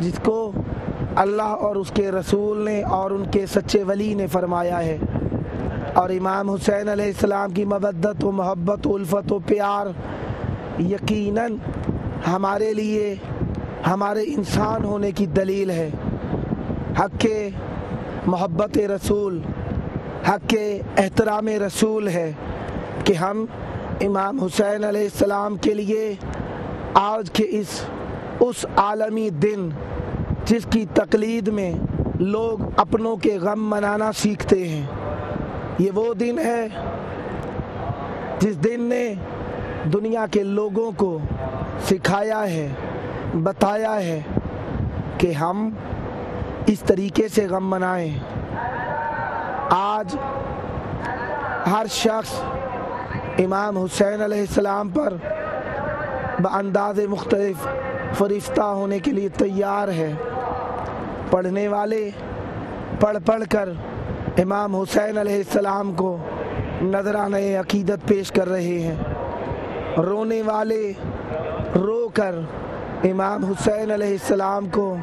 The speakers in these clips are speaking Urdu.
جس کو اللہ اور اس کے رسول نے اور ان کے سچے ولی نے فرمایا ہے۔ اور امام حسین علیہ السلام کی مودت و محبت و الفت و پیار یقیناً ہمارے لیے ہمارے انسان ہونے کی دلیل ہے۔ حق کے محبت رسول، حق کے احترام رسول ہے کہ ہم امام حسین علیہ السلام کے لیے آج کے اس عالمی دن جس کی تقلید میں لوگ اپنوں کے غم منانا سیکھتے ہیں، یہ وہ دن ہے جس دن نے دنیا کے لوگوں کو سکھایا ہے، بتایا ہے کہ ہم اس طریقے سے غم منائیں۔ آج ہر شخص امام حسین علیہ السلام پر بانداز مختلف فرشتہ ہونے کے لیے تیار ہے۔ پڑھنے والے پڑھ کر امام حسین علیہ السلام کو نذرانہ عقیدت پیش کر رہے ہیں، رونے والے رو کر امام حسین علیہ السلام کو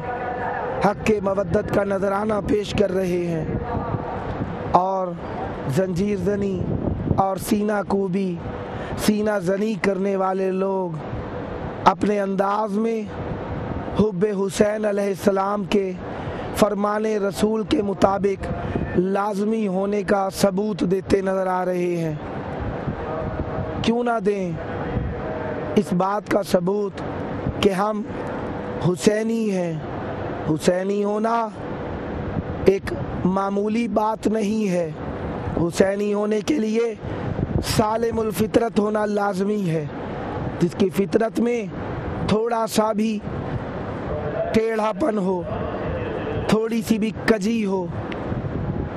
حق کے مودت کا نذرانہ پیش کر رہے ہیں، اور زنجیر زنی اور سینہ کوبی، سینہ زنی کرنے والے لوگ اپنے انداز میں حب حسین علیہ السلام کے فرمان رسول کے مطابق لازمی ہونے کا ثبوت دیتے نظر آ رہے ہیں۔ کیوں نہ دیں اس بات کا ثبوت کہ ہم حسینی ہیں۔ حسینی ہونا ایک معمولی بات نہیں ہے، حسینی ہونے کے لیے سالم الفطرت ہونا لازمی ہے، جس کی فطرت میں تھوڑا سا بھی ٹیڑھا پن ہو، تھوڑی سی بھی کجی ہو،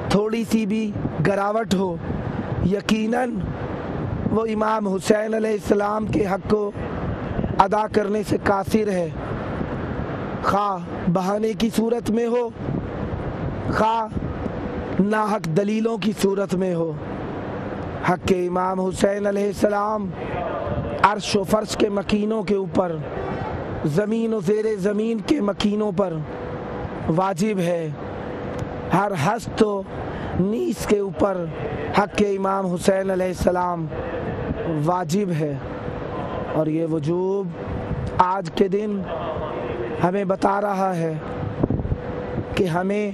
تھوڑی سی بھی گراوٹ ہو، یقیناً وہ امام حسین علیہ السلام کے حق کو ادا کرنے سے قاصر ہے، خواہ بہانے کی صورت میں ہو، خواہ ناحق دلیلوں کی صورت میں ہو۔ حق کے امام حسین علیہ السلام عرش و فرش کے مکینوں کے اوپر، زمین و زیر زمین کے مکینوں پر واجب ہے، ہر ہست و نیس کے اوپر حق کے امام حسین علیہ السلام واجب ہے۔ اور یہ وجوب آج کے دن ہمیں بتا رہا ہے کہ ہمیں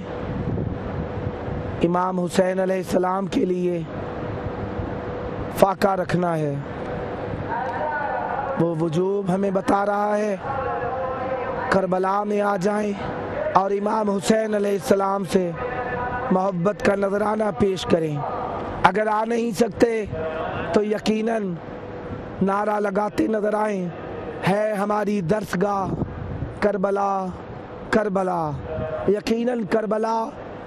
امام حسین علیہ السلام کے لیے فاقہ رکھنا ہے۔ وہ وجوب ہمیں بتا رہا ہے کربلا میں آ جائیں اور امام حسین علیہ السلام سے محبت کا نذرانہ پیش کریں۔ اگر آ نہیں سکتے تو یقیناً نعرہ لگاتے نظر آئیں، ہے ہماری درسگاہ کربلا کربلا۔ یقیناً کربلا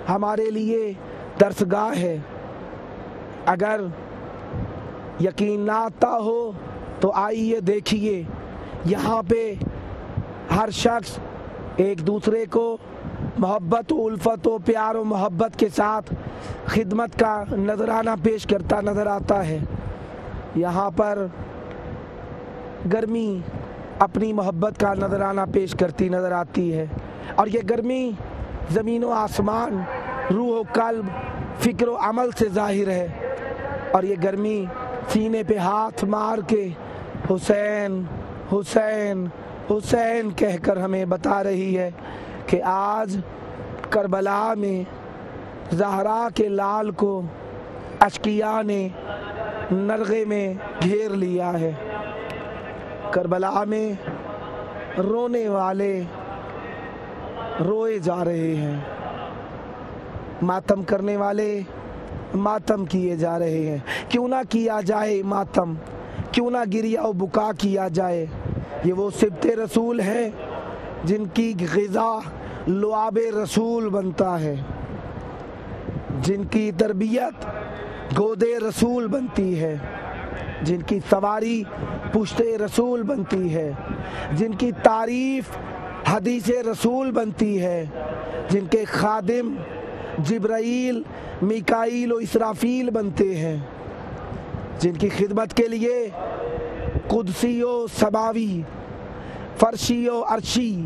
ہمارے لیے درسگاہ ہے۔ اگر یقین نہ آتا ہو تو آئیے دیکھیے، یہاں پہ ہر شخص ایک دوسرے کو محبت و الفت و پیار و محبت کے ساتھ خدمت کا نذرانہ پیش کرتا نظر آتا ہے۔ یہاں پر گرمی اپنی محبت کا نذرانہ پیش کرتی نظر آتی ہے، اور یہ گرمی زمین و آسمان، روح و قلب، فکر و عمل سے ظاہر ہے، اور یہ گرمی سینے پہ ہاتھ مار کے حسین حسین حسین کہہ کر ہمیں بتا رہی ہے کہ آج کربلا میں زہرا کے لال کو اشقیاء نے نرغے میں گھیر لیا ہے۔ کربلا میں رونے والے روئے جا رہے ہیں، ماتم کرنے والے ماتم کیے جا رہے ہیں۔ کیوں نہ کیا جائے ماتم، کیوں نہ گریہ و بکا کیا جائے۔ یہ وہ سبط رسول ہیں جن کی غذا لعاب رسول بنتا ہے، جن کی تربیت گود رسول بنتی ہے، جن کی سواری پشت رسول بنتی ہے، جن کی تعریف حدیث رسول بنتی ہے، جن کے خادم جبرائیل، میکائیل و اسرافیل بنتے ہیں، جن کی خدمت کے لیے قدسی و سماوی، فرشی و عرشی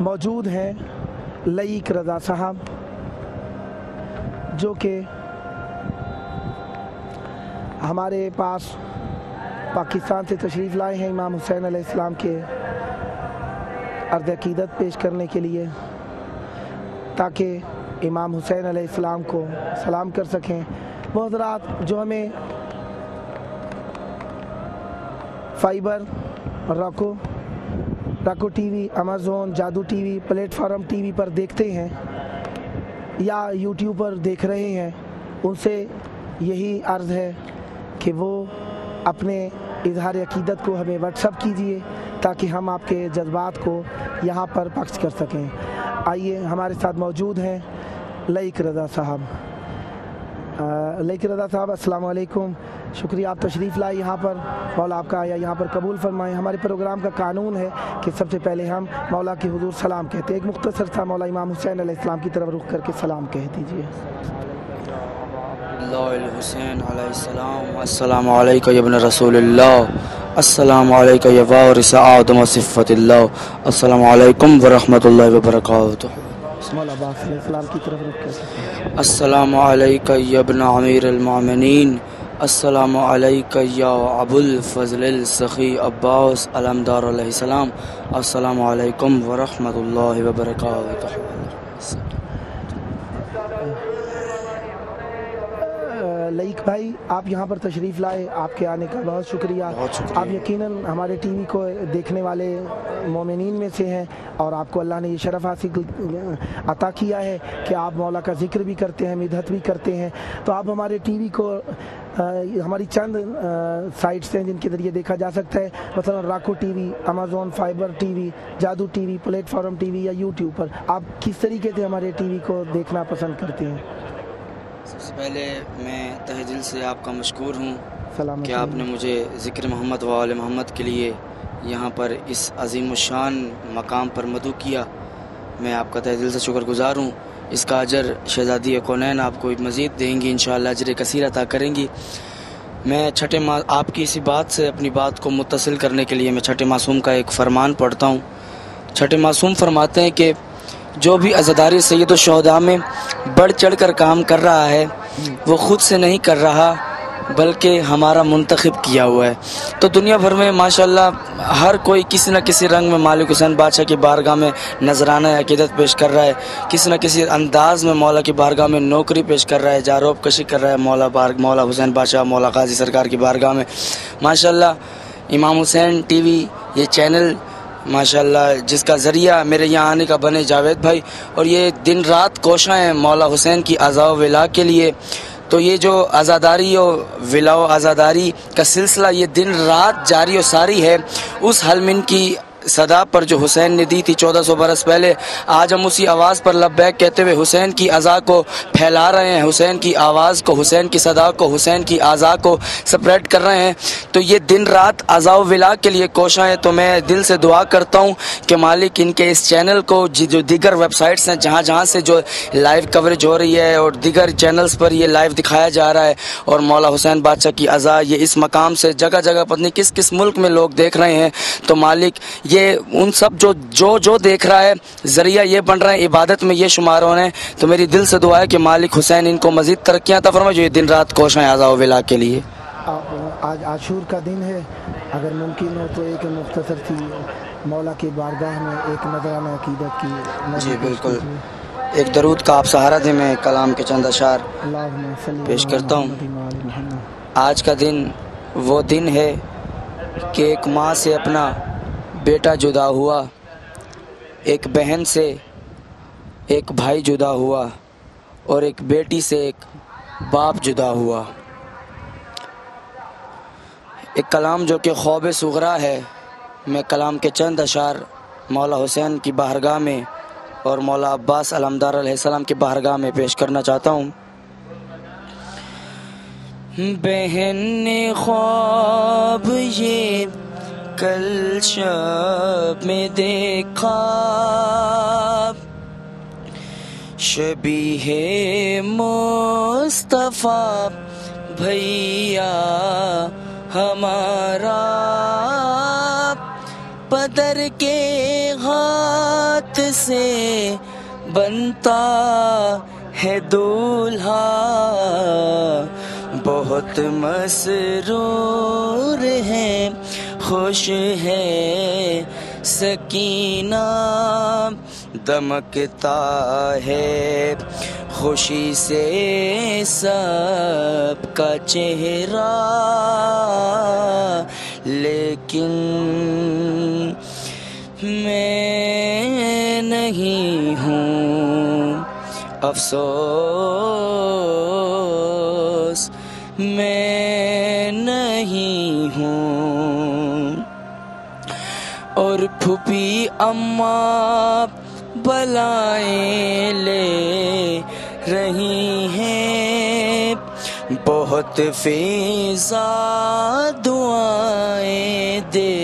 موجود ہیں لائق رضا صاحب جو کہ ہمارے پاس پاکستان سے تشریف لائے ہیں امام حسین علیہ السلام کے عرض عقیدت پیش کرنے کے لیے تاکہ امام حسین علیہ السلام کو سلام کر سکیں۔ وہ حضرات جو ہمیں fibre, Roku TV, Amazon, Jadoo TV, platform TV پر دیکھتے ہیں یا یوٹیوب پر دیکھ رہے ہیں، ان سے یہی عرض ہے کہ وہ اپنے اظہار عقیدت کو ہمیں واٹس اپ کیجیے تاکہ ہم آپ کے جذبات کو یہاں پر پخش کر سکیں۔ آئیے، ہمارے ساتھ موجود ہیں لائق رضا صاحب۔ لائق رضا صاحب السلام علیکم، شکریہ آپ تشریف لائے یہاں پر، مولا آپ کا آیا یہاں پر قبول فرمائیں۔ ہمارے پروگرام کا قانون ہے کہ سب سے پہلے ہم مولا کے حضور سلام کہتے ہیں، ایک مختصر تھا مولا امام حسین علیہ السلام کی طرف رخ کر کے سلام کہہ دیجیے۔ حسین علیہ السلام، السلام علیکم یا ابن رسول اللہ، السلام علیکم یا وارث آدم و صفت اللہ، السلام علیکم ورحمۃ اللہ وبرکاتہ۔ مولا عباس علیہ السلام کی طرف رخ کر سکیں۔ السلام علیکم یا ابن امیر المؤمنین، السلام علیکم یا ابو الفضل السخی عباس علمدار علیہ السلام، السلام علیکم ورحمۃ اللہ وبرکاتہ۔ لائق بھائی، آپ یہاں پر تشریف لائے، آپ کے آنے کا بہت شکریہ۔ آپ یقیناً ہمارے ٹی وی کو دیکھنے والے مومنین میں سے ہیں اور آپ کو اللہ نے یہ شرف حاصل عطا کیا ہے کہ آپ مولا کا ذکر بھی کرتے ہیں، مدحت بھی کرتے ہیں، تو آپ ہمارے ٹی وی کو ہماری چند سائٹس ہیں جن کے ذریعے دیکھا جا سکتا ہے، مثلا Roku TV, Amazon fibre TV, Jadoo TV, platform TV یا یوٹیوب پر آپ کس طریقے سے ہمارے ٹی وی کو دیکھنا پسند کرتے ہیں؟ سب سے پہلے میں تہہ دل سے آپ کا مشکور ہوں سلامت کہ آپ نے مجھے ذکر محمد و آل محمد کے لیے یہاں پر اس عظیم الشان مقام پر مدعو کیا۔ میں آپ کا تہہ دل سے شکر گزار ہوں۔ اس کا اجر شہزادی کونین آپ کو مزید دیں گی، انشاءاللہ اجر کثیر عطا کریں گی۔ میں آپ کی اسی بات سے اپنی بات کو متصل کرنے کے لیے میں چھٹے معصوم کا ایک فرمان پڑھتا ہوں۔ چھٹے معصوم فرماتے ہیں کہ جو بھی عزاداری سید الشہداء میں بڑھ چڑھ کر کام کر رہا ہے وہ خود سے نہیں کر رہا بلکہ ہمارا منتخب کیا ہوا ہے۔ تو دنیا بھر میں ماشاءاللہ ہر کوئی کسی نہ کسی رنگ میں مالک حسین بادشاہ کی بارگاہ میں نذرانہ عقیدت پیش کر رہا ہے، کسی نہ کسی انداز میں مولا کی بارگاہ میں نوکری پیش کر رہا ہے، جاروب کشی کر رہا ہے مولا حسین بادشاہ، مولا قاضی سرکار کی بارگاہ میں۔ ماشاءاللہ امام حسین ٹی وی یہ چینل ماشاءاللہ جس کا ذریعہ میرے یہاں آنے کا بنے جاوید بھائی، اور یہ دن رات کوشاں ہیں مولا حسین کی عزا و ولا کے لیے۔ تو یہ جو عزاداری و ولا و عزاداری کا سلسلہ یہ دن رات جاری و ساری ہے، اس حلمن کی صدا پر جو حسین نے دی تھی 1400 برس پہلے، آج ہم اسی آواز پر لبیک کہتے ہوئے حسین کی عزا کو پھیلا رہے ہیں، حسین کی آواز کو، حسین کی صدا کو، حسین کی عزا کو سپریڈ کر رہے ہیں۔ تو یہ دن رات عزا و ولا کے لیے کوشاں ہے۔ تو میں دل سے دعا کرتا ہوں کہ مالک ان کے اس چینل کو، جو دیگر ویب سائٹس ہیں جہاں سے جو لائیو کوریج ہو رہی ہے اور دیگر چینلز پر یہ لائیو دکھایا جا رہا ہے، اور مولا حسین بادشاہ کی عزا یہ اس مقام سے جگہ جگہ پتہ نہیں کس ملک میں لوگ دیکھ رہے ہیں، تو مالک یہ ان سب جو دیکھ رہا ہے ذریعہ یہ بن رہا ہے، عبادت میں یہ شمار ہونے ہیں۔ تو میری دل سے دعا ہے کہ مالک حسین ان کو مزید ترقیاں عطا فرمائے جو یہ دن رات کوشاں ہیں عزا و ولا کے لیے۔ آج عاشور کا دن ہے، اگر ممکن ہو تو ایک مختصر سی مولا کی بارگاہ میں ایک نذرانہ عقیدت کی جی بالکل، ایک درود کا آپ سہارا دیں، میں کلام کے چند اشعار پیش کرتا ہوں۔ آج کا دن وہ دن ہے کہ ایک ماں سے اپنا بیٹا جدا ہوا، ایک بہن سے ایک بھائی جدا ہوا، اور ایک بیٹی سے ایک باپ جدا ہوا۔ ایک کلام جو کہ خواب صغرا ہے، میں کلام کے چند اشعار مولا حسین کی بارگاہ میں اور مولا عباس علمدار علیہ السلام کی بارگاہ میں پیش کرنا چاہتا ہوں۔ بہن نے خواب یہ کل شب میں دیکھا، شبیہ مصطفیٰ بھیا ہمارا، بدر کے ہاتھ سے بنتا ہے دولہا، بہت مسرور ہے، خوش ہے سکینہ، دمکتا ہے خوشی سے سب کا چہرہ، لیکن میں نہیں ہوں، افسوس میں نہیں ہوں۔ اور پھوپھی اماں بلائیں لے رہی ہیں، بہت فضا دعائیں دے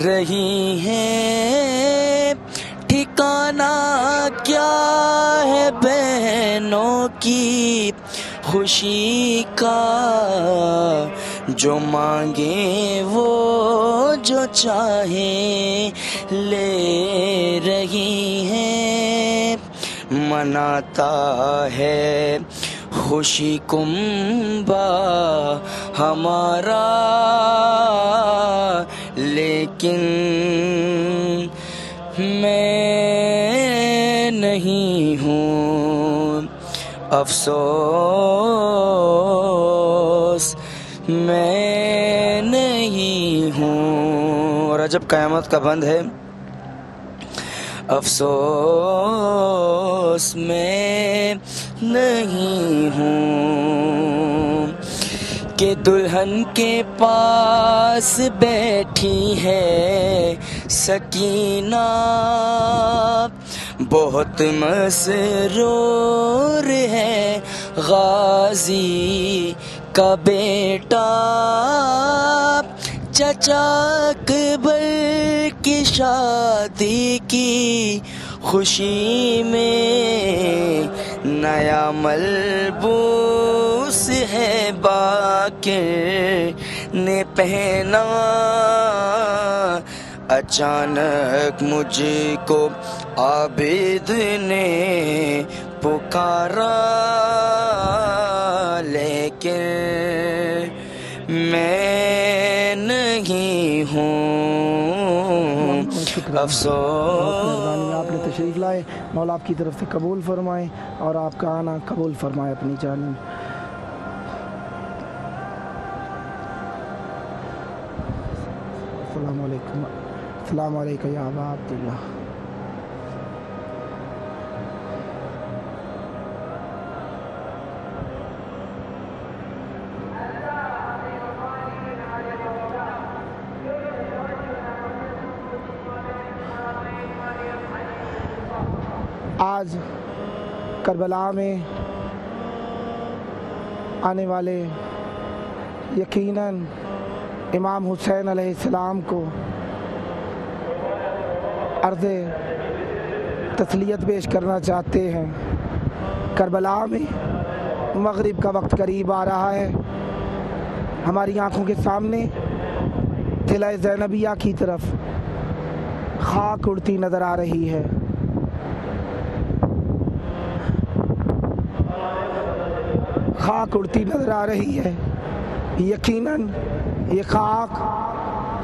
رہی ہیں، ٹھکانہ کیا ہے بہنوں کی خوشی کا، جو مانگیں وہ جو چاہیں لے رہی ہیں، مناتا ہے خوشی کنبہ ہمارا، لیکن میں نہیں ہوں، افسوس میں نہیں ہوں۔ رجب قیامت کا بند ہے، افسوس میں نہیں ہوں، کہ دلہن کے پاس بیٹھی ہے سکینہ، بہت مسرور ہے غازی کا بیٹا، چچا اکبر کی شادی کی خوشی میں نیا ملبوس ہے باقر نے پہنا، اچانک مجھ کو عابد نے پکارا، لیکن میں نہیں ہوں، افسوس۔ آپ نے تشریف لائے، مولا آپ کی طرف سے قبول فرمائے اور آپ کا آنا قبول فرمائے اپنی جانب۔ السلام علیکم، السلام علیکم یا ابا عبداللہ۔ آج کربلا میں آنے والے یقیناً امام حسین علیہ السلام کو عرض تسلیت پیش کرنا چاہتے ہیں۔ کربلا میں مغرب کا وقت قریب آ رہا ہے، ہماری آنکھوں کے سامنے قلعہ زینبیہ کی طرف خاک اڑتی نظر آ رہی ہے۔ خاک اڑتی نظر آ رہی ہے، یقیناً یہ خاک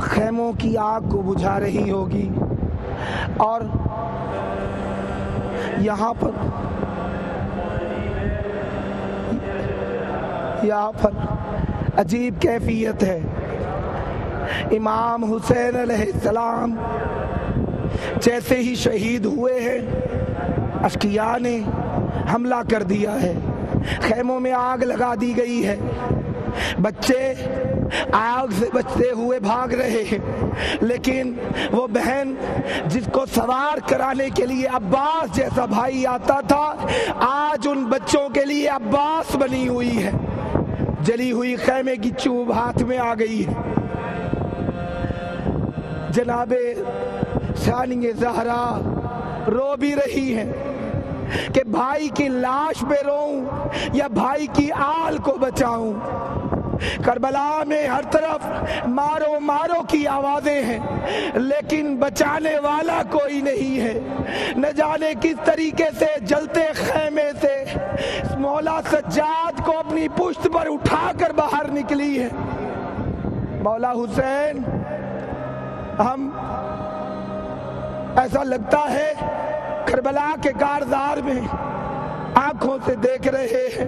خیموں کی آگ کو بجھا رہی ہوگی، اور یہاں پر عجیب کیفیت ہے۔ امام حسین علیہ السلام جیسے ہی شہید ہوئے ہیں، اشقیاء نے حملہ کر دیا ہے، خیموں میں آگ لگا دی گئی ہے، بچے آگ سے بچتے ہوئے بھاگ رہے ہیں، لیکن وہ بہن جس کو سوار کرانے کے لیے عباس جیسا بھائی آتا تھا، آج ان بچوں کے لیے عباس بنی ہوئی ہے، جلی ہوئی خیمے کی چوب ہاتھ میں آ گئی ہے۔ جناب ثانی زہرا رو بھی رہی ہیں کہ بھائی کی لاش پہ روؤں یا بھائی کی آل کو بچاؤں۔ کربلا میں ہر طرف مارو مارو کی آوازیں ہیں، لیکن بچانے والا کوئی نہیں ہے۔ نہ جانے کس طریقے سے جلتے خیمے سے مولا سجاد کو اپنی پشت پر اٹھا کر باہر نکلی ہے۔ مولا حسین، ہم ایسا لگتا ہے کربلا کے کارزار میں آنکھوں سے دیکھ رہے ہیں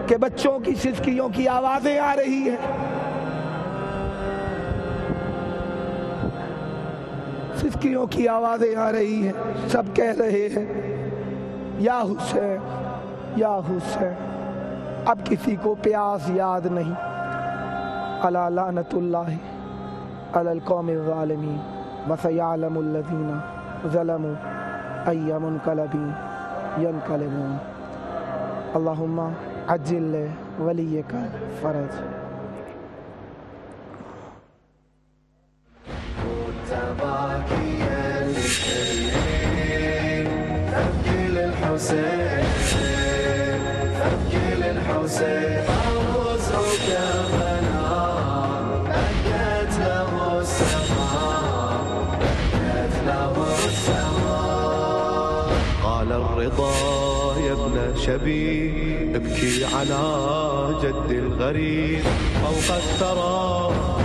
کہ بچوں کی سسکیوں کی آوازیں آ رہی ہیں، سسکیوں کی آوازیں آ رہی ہیں، سب کہہ رہے ہیں یا حسین یا حسین۔ اب کسی کو پیاس یاد نہیں۔ الا لعنت اللہ علی القوم الظالمین وسیعلم الذین ظلموا ای منقلب ینقلبون۔ اللہم عجل ولیک فرج۔ قال الرضا يا ابن شبيب ابكي على جد الغريب فوق الثرى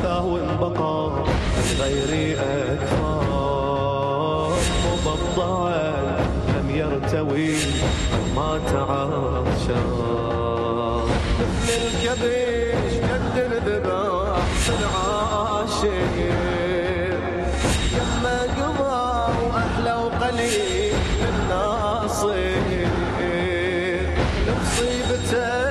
ثهو بقى من غير أكفار مبضعا لم يرتوي ما تعاشى مثل الكبش قد الذبح العاشق لما قضى وأحلى وقليل الناصر لمصيبته